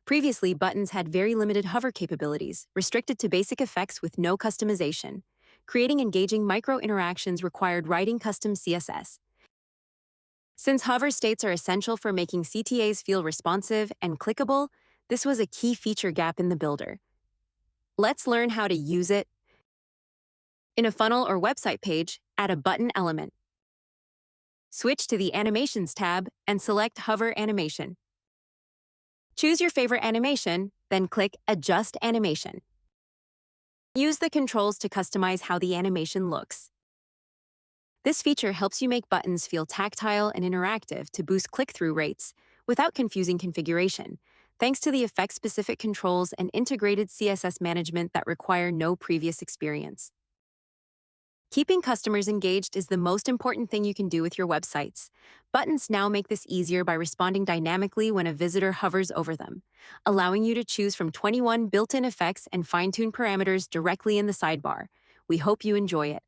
Previously, buttons had very limited hover capabilities, restricted to basic effects with no customization. Creating engaging micro-interactions required writing custom CSS. Since hover states are essential for making CTAs feel responsive and clickable, this was a key feature gap in the builder. Let's learn how to use it. In a funnel or website page, add a button element. Switch to the Animations tab and select Hover Animation. Choose your favorite animation, then click Adjust Animation. Use the controls to customize how the animation looks. This feature helps you make buttons feel tactile and interactive to boost click-through rates without confusing configuration, thanks to the effect-specific controls and integrated CSS management that require no previous experience. Keeping customers engaged is the most important thing you can do with your websites. Buttons now make this easier by responding dynamically when a visitor hovers over them, allowing you to choose from 21 built-in effects and fine-tune parameters directly in the sidebar. We hope you enjoy it.